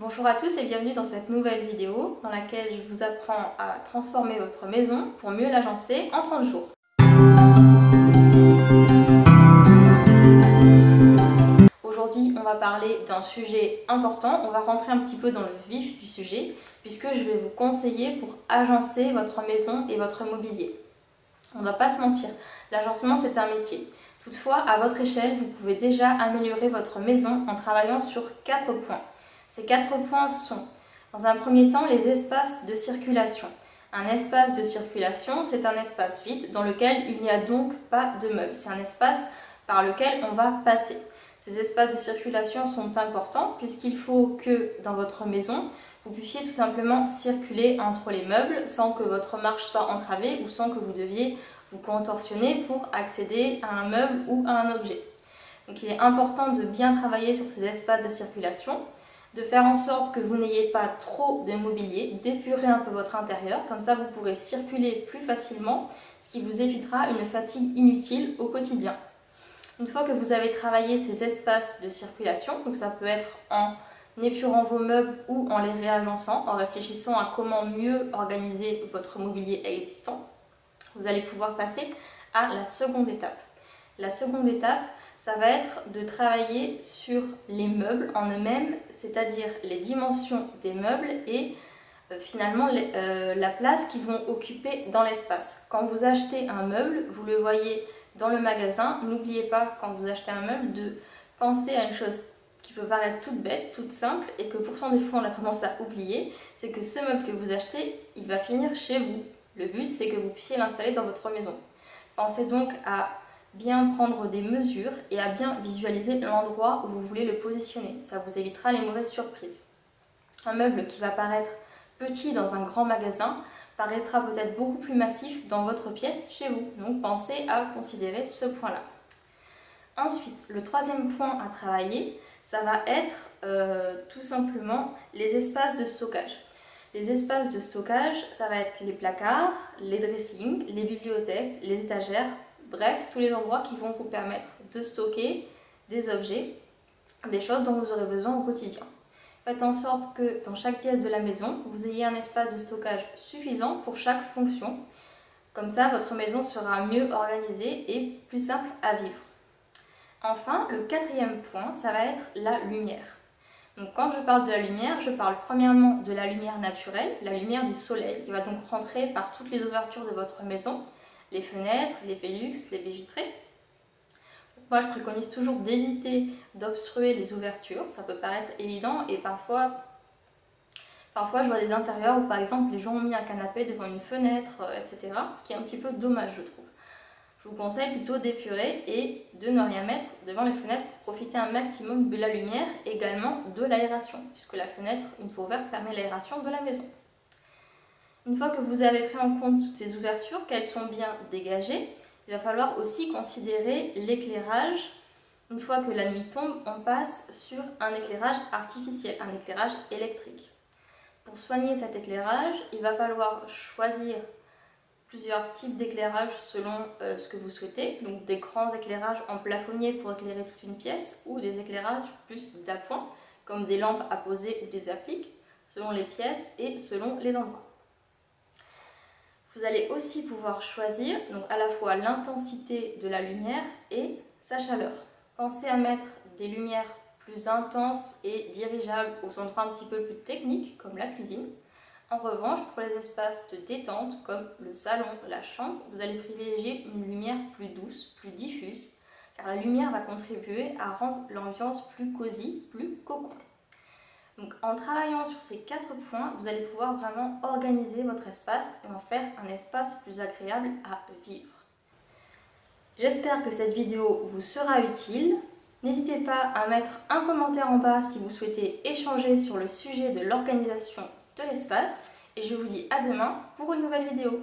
Bonjour à tous et bienvenue dans cette nouvelle vidéo dans laquelle je vous apprends à transformer votre maison pour mieux l'agencer en 30 jours. Aujourd'hui, on va parler d'un sujet important, on va rentrer un petit peu dans le vif du sujet puisque je vais vous conseiller pour agencer votre maison et votre mobilier. On ne va pas se mentir, l'agencement c'est un métier. Toutefois, à votre échelle, vous pouvez déjà améliorer votre maison en travaillant sur 4 points. Ces 4 points sont, dans un premier temps, les espaces de circulation. Un espace de circulation, c'est un espace vide dans lequel il n'y a donc pas de meubles. C'est un espace par lequel on va passer. Ces espaces de circulation sont importants puisqu'il faut que dans votre maison, vous puissiez tout simplement circuler entre les meubles sans que votre marche soit entravée ou sans que vous deviez vous contorsionner pour accéder à un meuble ou à un objet. Donc il est important de bien travailler sur ces espaces de circulation, de faire en sorte que vous n'ayez pas trop de mobilier, d'épurer un peu votre intérieur, comme ça vous pourrez circuler plus facilement, ce qui vous évitera une fatigue inutile au quotidien. Une fois que vous avez travaillé ces espaces de circulation, donc ça peut être en épurant vos meubles ou en les réagençant, en réfléchissant à comment mieux organiser votre mobilier existant, vous allez pouvoir passer à la seconde étape. La seconde étape, ça va être de travailler sur les meubles en eux-mêmes, c'est-à-dire les dimensions des meubles et finalement la place qu'ils vont occuper dans l'espace. Quand vous achetez un meuble, vous le voyez dans le magasin, n'oubliez pas quand vous achetez un meuble de penser à une chose qui peut paraître toute bête, toute simple et que pourtant des fois on a tendance à oublier, c'est que ce meuble que vous achetez, il va finir chez vous. Le but c'est que vous puissiez l'installer dans votre maison. Pensez donc à bien prendre des mesures et à bien visualiser l'endroit où vous voulez le positionner. Ça vous évitera les mauvaises surprises. Un meuble qui va paraître petit dans un grand magasin paraîtra peut-être beaucoup plus massif dans votre pièce chez vous. Donc pensez à considérer ce point-là. Ensuite, le troisième point à travailler, ça va être tout simplement les espaces de stockage. Les espaces de stockage, ça va être les placards, les dressings, les bibliothèques, les étagères, bref, tous les endroits qui vont vous permettre de stocker des objets, des choses dont vous aurez besoin au quotidien. Faites en sorte que dans chaque pièce de la maison, vous ayez un espace de stockage suffisant pour chaque fonction. Comme ça, votre maison sera mieux organisée et plus simple à vivre. Enfin, le quatrième point, ça va être la lumière. Donc quand je parle de la lumière, je parle premièrement de la lumière naturelle, la lumière du soleil, qui va donc rentrer par toutes les ouvertures de votre maison, les fenêtres, les Velux, les baies vitrées. Moi, je préconise toujours d'éviter d'obstruer les ouvertures, ça peut paraître évident et parfois je vois des intérieurs où par exemple les gens ont mis un canapé devant une fenêtre, etc. Ce qui est un petit peu dommage, je trouve. Je vous conseille plutôt d'épurer et de ne rien mettre devant les fenêtres pour profiter un maximum de la lumière et également de l'aération, puisque la fenêtre, une fois ouverte, permet l'aération de la maison. Une fois que vous avez pris en compte toutes ces ouvertures, qu'elles sont bien dégagées, il va falloir aussi considérer l'éclairage. Une fois que la nuit tombe, on passe sur un éclairage artificiel, un éclairage électrique. Pour soigner cet éclairage, il va falloir choisir plusieurs types d'éclairage selon ce que vous souhaitez. Donc des grands éclairages en plafonnier pour éclairer toute une pièce ou des éclairages plus d'appoint comme des lampes à poser ou des appliques selon les pièces et selon les endroits. Vous allez aussi pouvoir choisir donc à la fois l'intensité de la lumière et sa chaleur. Pensez à mettre des lumières plus intenses et dirigeables aux endroits un petit peu plus techniques comme la cuisine. En revanche, pour les espaces de détente comme le salon, la chambre, vous allez privilégier une lumière plus douce, plus diffuse, car la lumière va contribuer à rendre l'ambiance plus cosy, plus cocon. Donc en travaillant sur ces 4 points, vous allez pouvoir vraiment organiser votre espace et en faire un espace plus agréable à vivre. J'espère que cette vidéo vous sera utile. N'hésitez pas à mettre un commentaire en bas si vous souhaitez échanger sur le sujet de l'organisation de l'espace et je vous dis à demain pour une nouvelle vidéo.